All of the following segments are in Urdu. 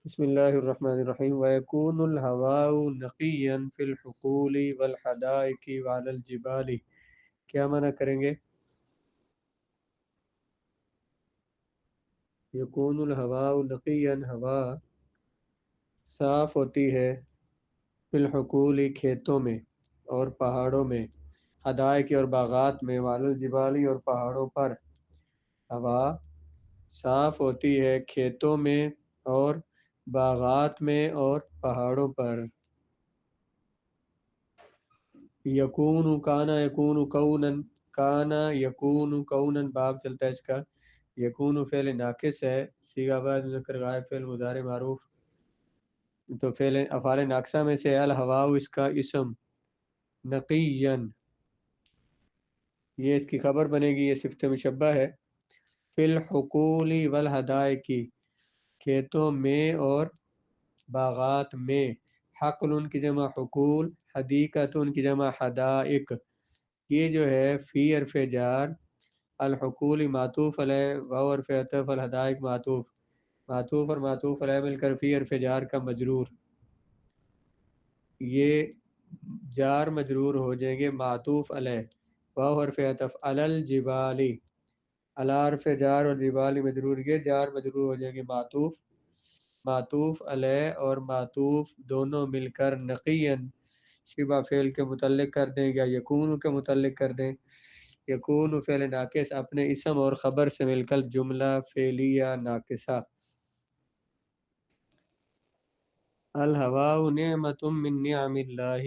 بسم اللہ الرحمن الرحیم وَيَكُونُ الْهَوَاءُ نَقِيًّا فِي الْحُقُولِ وَالْحَدَائِقِ وَعَلَى الْجِبَالِ. کیا معنی کریں گے؟ یکون الہواء نقیًا، ہوا صاف ہوتی ہے، فی الحقول کھیتوں میں اور پہاڑوں میں، حدائق اور باغات میں، وعلی الجبال اور پہاڑوں پر. ہوا صاف ہوتی ہے کھیتوں میں اور باغات میں اور پہاڑوں پر. یکون کانا یکون کونن، کانا یکون کونن باب چلتا ہے اس کا. یکون فعل ناقص ہے، صیغہ بعد مذکر غائب، فعل مضارع معروف، تو فعل افعال ناقصہ میں سے الہواء اس کا اسم، نقیًا یہ اس کی خبر بنے گی، یہ صفت مشبہ ہے. فی الحقول والحدائق کھیتوں میں اور باغات میں. حقل ان کی جمع حقول، حدیقت ان کی جمع حدائق. یہ جو ہے فی حرف جار، الحقول معطوف علیہ، واو حرف عطف، الحدائق معطوف اور معطوف علیہ مل کر فی حرف جار کا مجرور. یہ جار مجرور ہو جائیں گے معطوف علیہ، واو حرف عطف، علی الجبالی، علی حرف جار اور جبالی مجرور، یہ جار مجرور ہو جائیں گے معطوف علیہ اور معطوف دونوں مل کر نقیًا شبہ فعل کے متعلق کر دیں یا یکون کے متعلق کر دیں. یکون فعل ناقص اپنے اسم اور خبر سے مل کر جملہ فعلیہ ناقصہ. الہواء نعمت من نعم اللہ،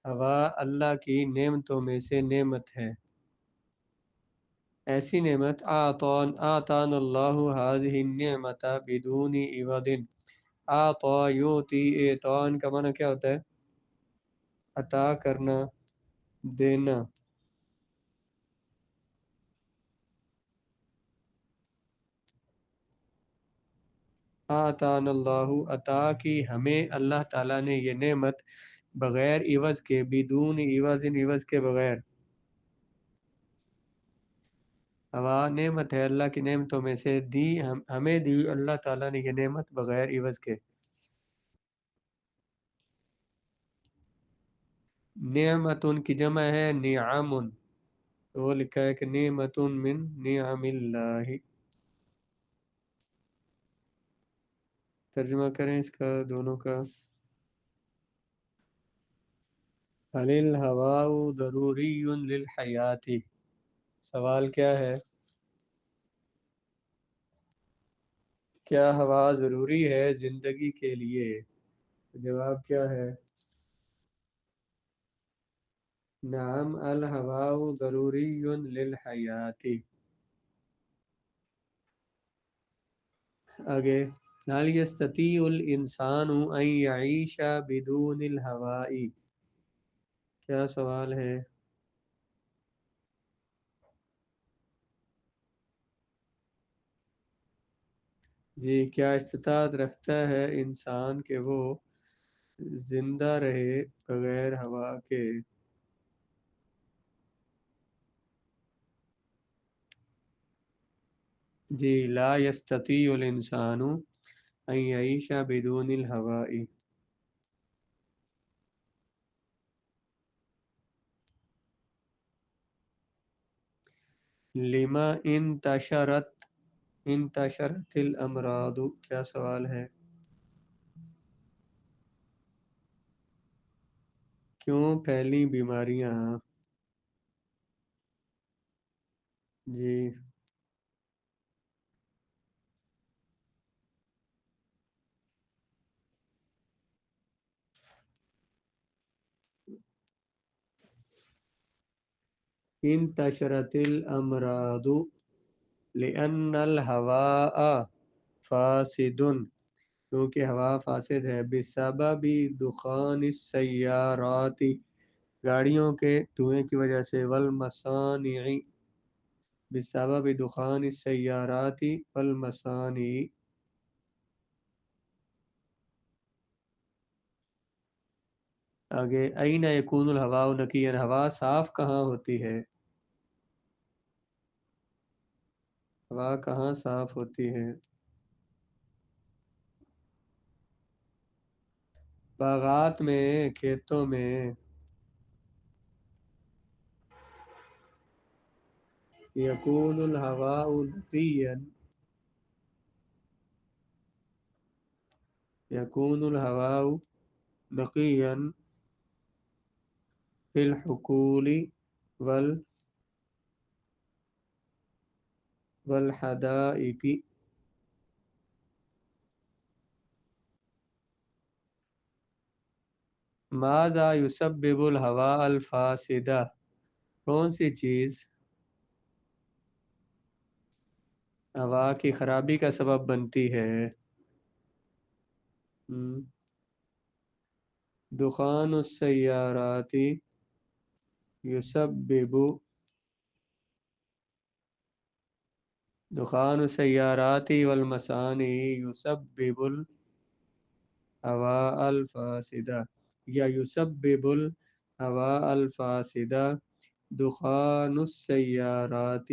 ہوا اللہ کی نعمتوں میں سے نعمت ہے. ایسی نعمت آتان اللہ هذه النعمت بدون عوض. آتا یوتی، اعطان کا معنی کیا ہوتا ہے؟ عطا کرنا، دینا. آتان اللہ، عطا کی ہمیں اللہ تعالیٰ نے یہ نعمت بغیر عوض کے، بدون عوض، عوض کے بغیر. ہوا نعمت ہے اللہ کی نعمتوں میں سے، دی ہمیں دی اللہ تعالیٰ نے یہ نعمت بغیر عوض کے. نعمت ان کی جمع ہے نعم، تو وہ لکھا ہے کہ نعمت من نعم اللہ. ترجمہ کریں اس کا دونوں کا. هل الہواء ضروری للحیات، سوال کیا ہے؟ کیا ہوا ضروری ہے زندگی کے لیے؟ جواب کیا ہے؟ نعم الہواء ضروری للحیات. آگے هل يستطيع الانسان ان يعيش بدون الہواء، کیا سوال ہے؟ جی، کیا استطاعت رکھتا ہے انسان کہ وہ زندہ رہے بغیر ہوا کے؟ جی، لا يستطيع الانسان ان يعيش بدون الہواء. لما انتشرت الامراض، کیا سوال ہے؟ کیوں پھیلی بیماریاں؟ جی، انتشرت الامراض لان الہواء فاسد، کیونکہ ہوا فاسد ہے، بسبب دخان السیارات، گاڑیوں کے دھوئیں کی وجہ سے، والمصانع، بسبب دخان السیارات والمصانع. آگے این یکون الہواء نقیًا، ہوا صاف کہاں ہوتی ہے؟ ہوا کہاں صاف ہوتی ہے؟ باغات میں، کھیتوں میں. یکون الہواء نقیا. یکون الہواء نقیا فی الحقول والحدائق. ماذا یسبب الہواء الفاسدہ؟ کون سی چیز ہوا کی خرابی کا سبب بنتی ہے؟ دخان السیارات یسبب دخان السیارات والمصانع یسبب الہواء الفاسدہ، یا یسبب الہواء الفاسدہ دخان السیارات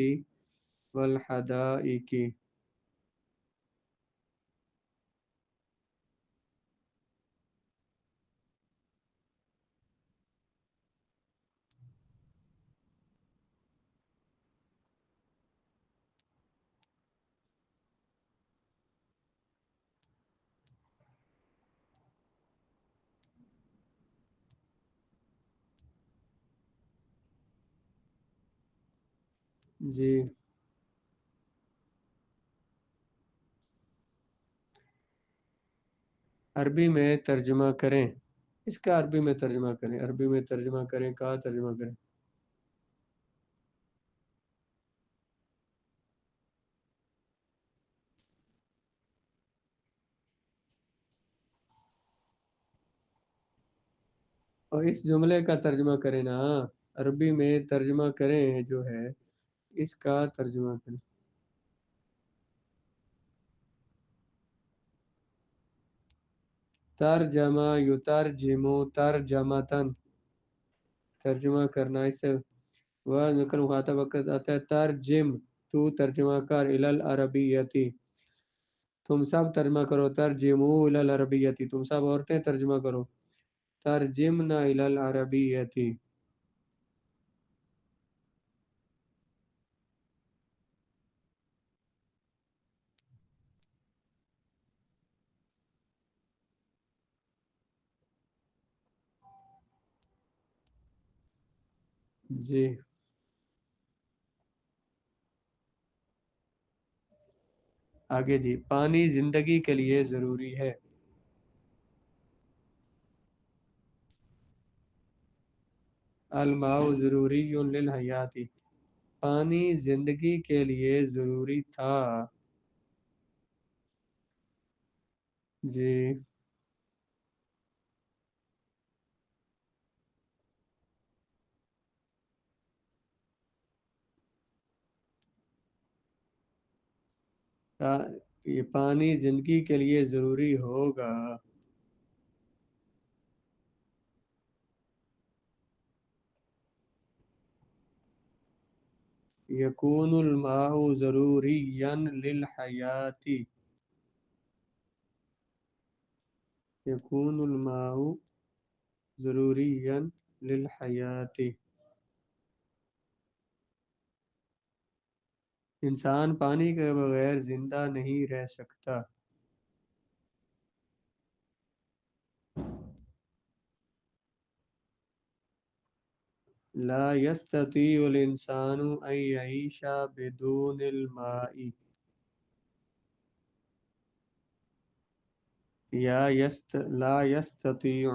والحدائق. جی، عربی میں ترجمہ کریں. اس کا عربی میں ترجمہ کریں. عربی میں ترجمہ کریں. کہاں ترجمہ کریں؟ اور اس جملے کا ترجمہ کریں نا. عربی میں ترجمہ کریں جو ہے اس کا ترجمہ کریں. ترجمہ یترجم ترجمتن، ترجمہ کرنا. اس سے وہ ذکر مخاطب وقت آتا ہے ترجم، تو ترجمہ کر، الالعربیتی، تم سب ترجمہ کرو. ترجمو الالعربیتی، تم سب عورتیں ترجمہ کرو. ترجمنا الالعربیتی. جی، آگے جی. پانی زندگی کے لیے ضروری ہے. الماء ضروری للحیات، پانی زندگی کے لیے ضروری تھا. جی، یہ پانی زندگی کے لیے ضروری ہوگا. یکون الماء ضروریا للحیات. یکون الماء ضروریا للحیات. انسان پانی کے بغیر زندہ نہیں رہ سکتا. لا يستطيع الانسان ان يعيش بدون الماء. لا يستطيع،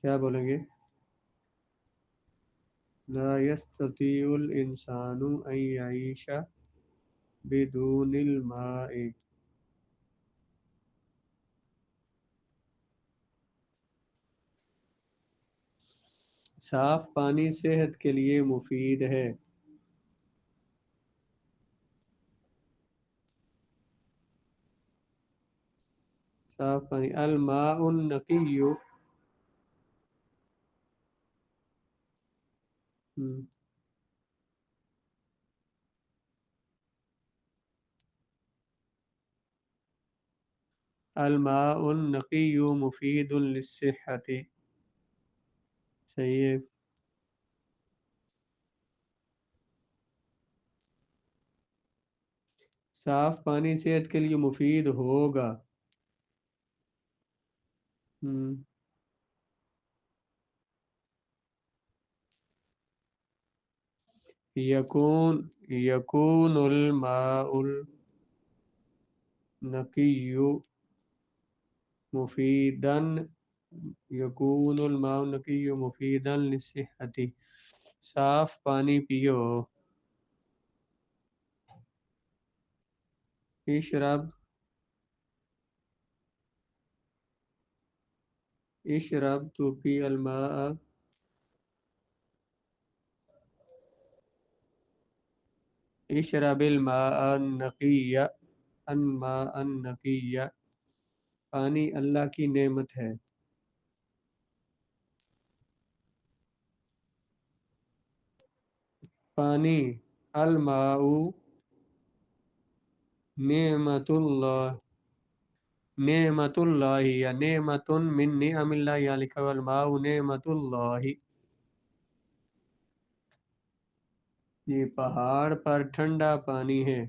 کیا بولیں گے؟ لا يستطيع الانسان ان يعيش بدون الماء. صاف پانی صحت کے لیے مفید ہے. صاف پانی. الماء النقی. الماء النقی مفید للصحت. صحیح ہے. صاف پانی صحت کے لیے مفید ہوگا. ہم، یکون یکون الماء النقی مفیدا یکون الماء النقی مفیدا للصحت. صاف پانی پیو. اشرب اشرب تو پی الماء. اشرب الماء النقی الماء النقی. پانی اللہ کی نعمت ہے. پانی الماء نعمت اللہ نعمت اللہ یا نعمت من نعم اللہ یا لکھا ہوا الماء نعمت اللہ. یہ پہاڑ پر ٹھنڈا پانی ہے.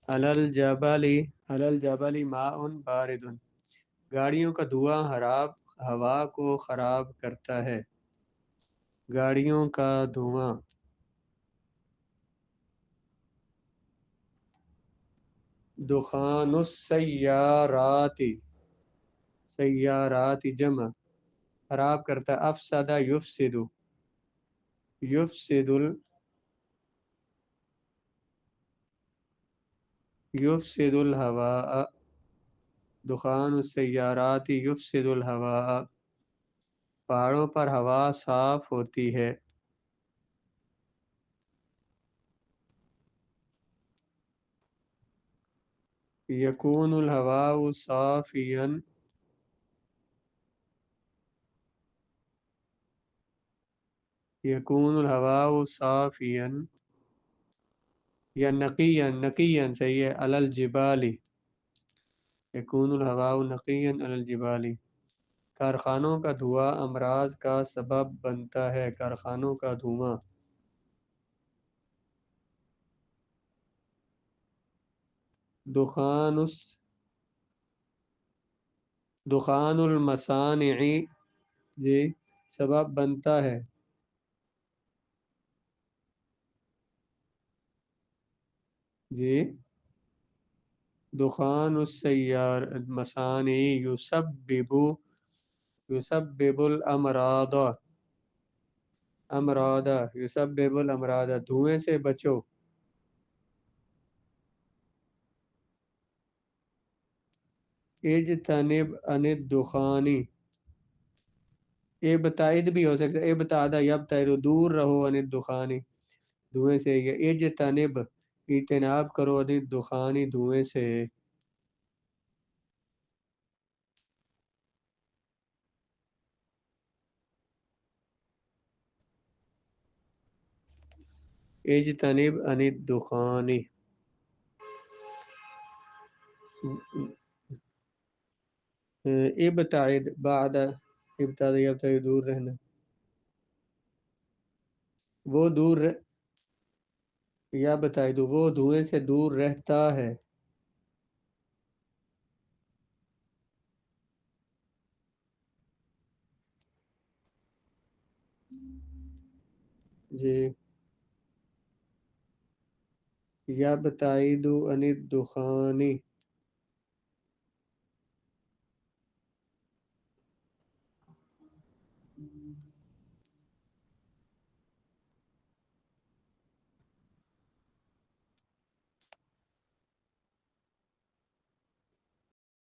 علی الجبل ماء بارد. گاڑیوں کا دھواں ہوا کو خراب کرتا ہے. گاڑیوں کا دھواں. دخان السیارات. سیارات جمع. خراب کرتا ہے. افسدہ یفسد. یفسد الہواء. دخان السیارات یفسد الہواء. پہاڑوں پر ہوا صاف ہوتی ہے. یکون الہواء صافیا. یکون الہواء صافیا یا نقیا. نقیا صحیح ہے. علی الجبال. یکون الہواء نقیا علی الجبال. کارخانوں کا دھواں امراض کا سبب بنتا ہے. کارخانوں کا دھواں. دخان المصانع جی سبب بنتا ہے. جی دخان السیار مصانع یسبب الامراض. یسبب الامراض. دھوئیں سے بچو. اجتنب عن الدخان. ابتعد بھی ہو سکتا ہے. ابتعد یبتعد دور رہو عن الدخان دھوئیں سے. یا اجتنب اجتناب کرو عن الدخان دھوئیں سے. اجتنب عن الدخان. ابتعد بعد ابتعد یبتعد دور رہنا. وہ دور یا بتائی دو وہ دھوئیں سے دور رہتا ہے. جی یا بتائی دو عن الدخان.